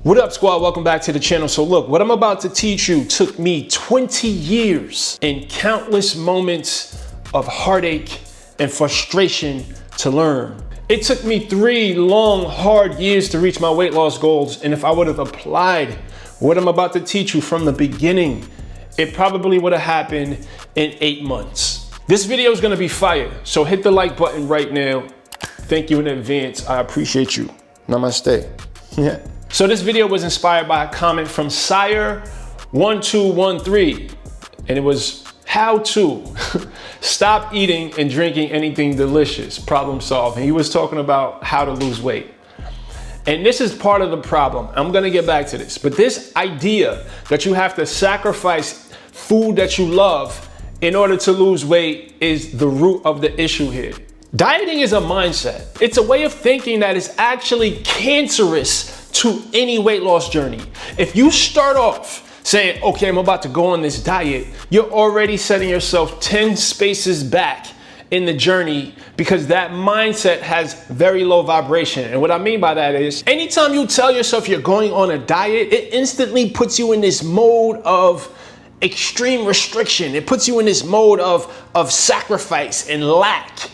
What up, squad? Welcome back to the channel. So look, what I'm about to teach you took me 20 years and countless moments of heartache and frustration to learn. It took me 3 long, hard years to reach my weight loss goals. And if I would have applied what I'm about to teach you from the beginning, it probably would have happened in 8 months. This video is gonna be fire. So hit the like button right now. Thank you in advance. I appreciate you. Namaste. Yeah. So this video was inspired by a comment from Sire1213, and it was how to stop eating and drinking anything delicious, problem solved. And he was talking about how to lose weight. And this is part of the problem. I'm gonna get back to this, but this idea that you have to sacrifice food that you love in order to lose weight is the root of the issue here. Dieting is a mindset. It's a way of thinking that is actually cancerous to any weight loss journey. If you start off saying, okay, I'm about to go on this diet, you're already setting yourself 10 spaces back in the journey because that mindset has very low vibration. And what I mean by that is, anytime you tell yourself you're going on a diet, it instantly puts you in this mode of extreme restriction. It puts you in this mode of sacrifice and lack.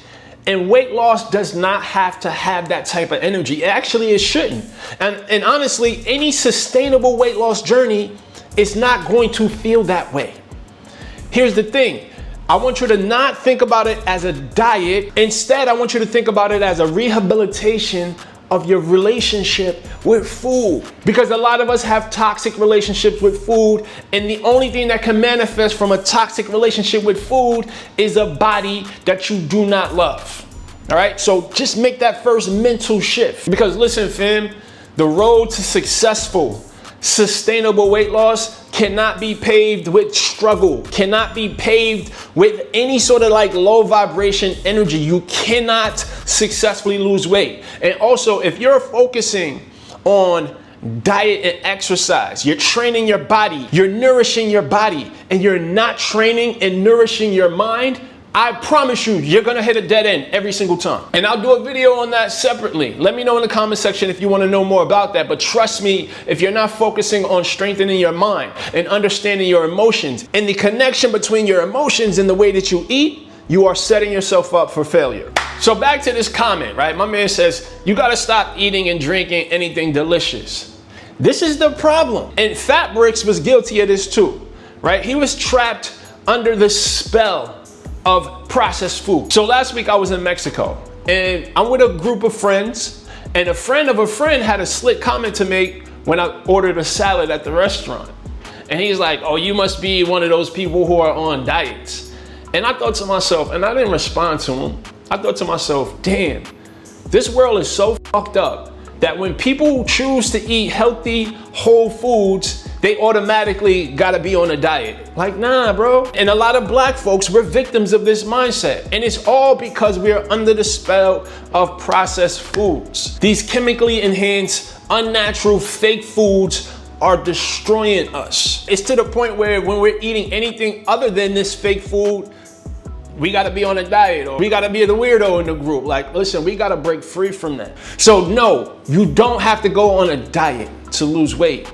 And weight loss does not have to have that type of energy. Actually, it shouldn't. And honestly, any sustainable weight loss journey is not going to feel that way. Here's the thing. I want you to not think about it as a diet. Instead, I want you to think about it as a rehabilitation of your relationship with food. Because a lot of us have toxic relationships with food, and the only thing that can manifest from a toxic relationship with food is a body that you do not love. All right, so just make that first mental shift. Because listen, fam, the road to successful, sustainable weight loss cannot be paved with struggle, cannot be paved with any sort of like low vibration energy. You cannot successfully lose weight. And also, if you're focusing on diet and exercise, you're training your body, you're nourishing your body, and you're not training and nourishing your mind, I promise you, you're gonna hit a dead end every single time. And I'll do a video on that separately. Let me know in the comment section if you wanna know more about that. But trust me, if you're not focusing on strengthening your mind and understanding your emotions and the connection between your emotions and the way that you eat, you are setting yourself up for failure. So back to this comment, right? My man says, you gotta stop eating and drinking anything delicious. This is the problem. And Fat Brix was guilty of this too, right? He was trapped under the spell of processed food. So last week I was in Mexico and I'm with a group of friends, and a friend of a friend had a slick comment to make when I ordered a salad at the restaurant. And he's like, oh, you must be one of those people who are on diets. And I thought to myself, and I didn't respond to him, I thought to myself, damn, this world is so fucked up that when people choose to eat healthy, whole foods, they automatically gotta be on a diet. Like, nah, bro. And a lot of black folks, we're victims of this mindset. And it's all because we are under the spell of processed foods. These chemically enhanced, unnatural, fake foods are destroying us. It's to the point where when we're eating anything other than this fake food, we gotta be on a diet, or we gotta be the weirdo in the group. Like, listen, we gotta break free from that. So no, you don't have to go on a diet to lose weight.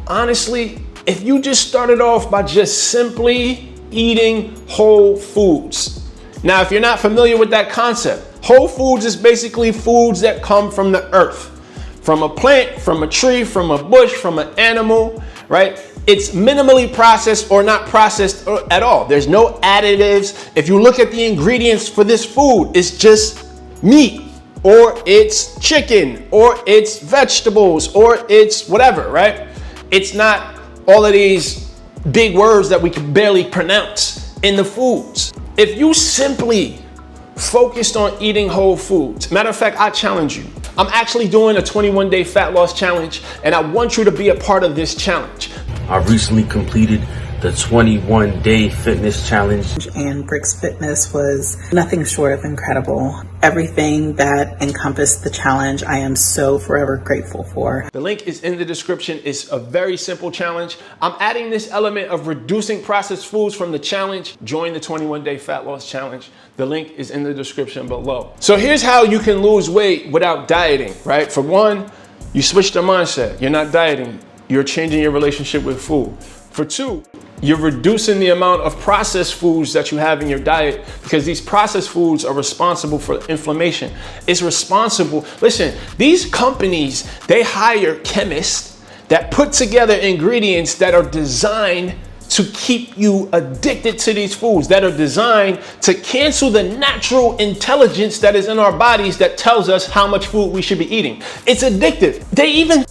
Honestly, if you just started off by just simply eating whole foods. Now, if you're not familiar with that concept, whole foods is basically foods that come from the earth, from a plant, from a tree, from a bush, from an animal, right? It's minimally processed or not processed at all. There's no additives. If you look at the ingredients for this food, it's just meat, or it's chicken, or it's vegetables, or it's whatever, right? It's not all of these big words that we can barely pronounce in the foods. If you simply focused on eating whole foods, matter of fact, I challenge you. I'm actually doing a 21-day fat loss challenge, and I want you to be a part of this challenge. I recently completed the 21-day fitness challenge. And Brix Fitness was nothing short of incredible. Everything that encompassed the challenge, I am so forever grateful for. The link is in the description. It's a very simple challenge. I'm adding this element of reducing processed foods from the challenge. Join the 21-day fat loss challenge. The link is in the description below. So here's how you can lose weight without dieting, right? For one, you switch the mindset. You're not dieting. You're changing your relationship with food. For 2, you're reducing the amount of processed foods that you have in your diet, because these processed foods are responsible for inflammation. It's responsible. Listen, these companies, they hire chemists that put together ingredients that are designed to keep you addicted to these foods, that are designed to cancel the natural intelligence that is in our bodies that tells us how much food we should be eating. It's addictive. They even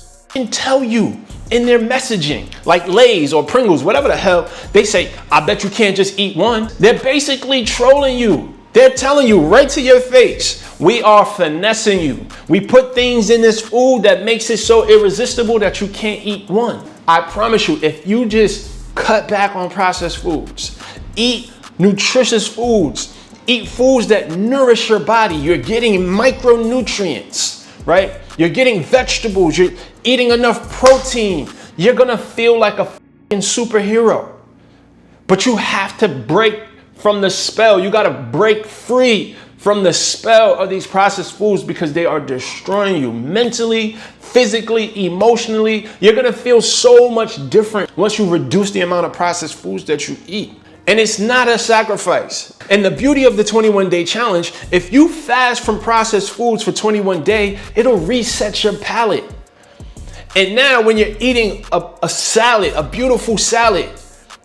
tell you in their messaging, like Lay's or Pringles, whatever the hell, they say, I bet you can't just eat one. They're basically trolling you. They're telling you right to your face, we are finessing you. We put things in this food that makes it so irresistible that you can't eat one. I promise you, if you just cut back on processed foods, eat nutritious foods, eat foods that nourish your body, you're getting micronutrients, right? You're getting vegetables, you're eating enough protein, you're gonna feel like a fucking superhero. But you have to break from the spell. You gotta break free from the spell of these processed foods, because they are destroying you mentally, physically, emotionally. You're gonna feel so much different once you reduce the amount of processed foods that you eat. And it's not a sacrifice. And the beauty of the 21-day challenge, if you fast from processed foods for 21 days, it'll reset your palate. And now when you're eating a salad, a beautiful salad,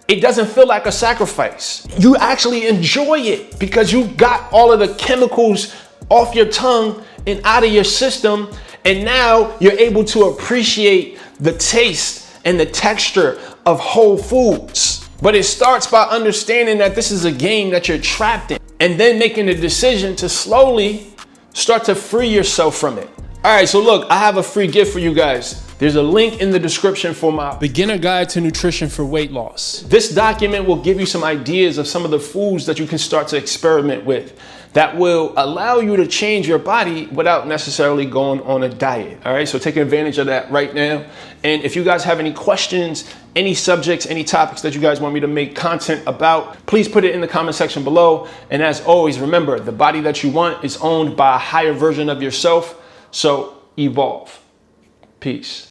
it doesn't feel like a sacrifice. You actually enjoy it because you got all of the chemicals off your tongue and out of your system. And now you're able to appreciate the taste and the texture of whole foods. But it starts by understanding that this is a game that you're trapped in, and then making a decision to slowly start to free yourself from it. All right, so look, I have a free gift for you guys. There's a link in the description for my beginner guide to nutrition for weight loss. This document will give you some ideas of some of the foods that you can start to experiment with that will allow you to change your body without necessarily going on a diet. All right, so take advantage of that right now. And if you guys have any questions, any subjects, any topics that you guys want me to make content about, please put it in the comment section below. And as always, remember, the body that you want is owned by a higher version of yourself. So evolve. Peace.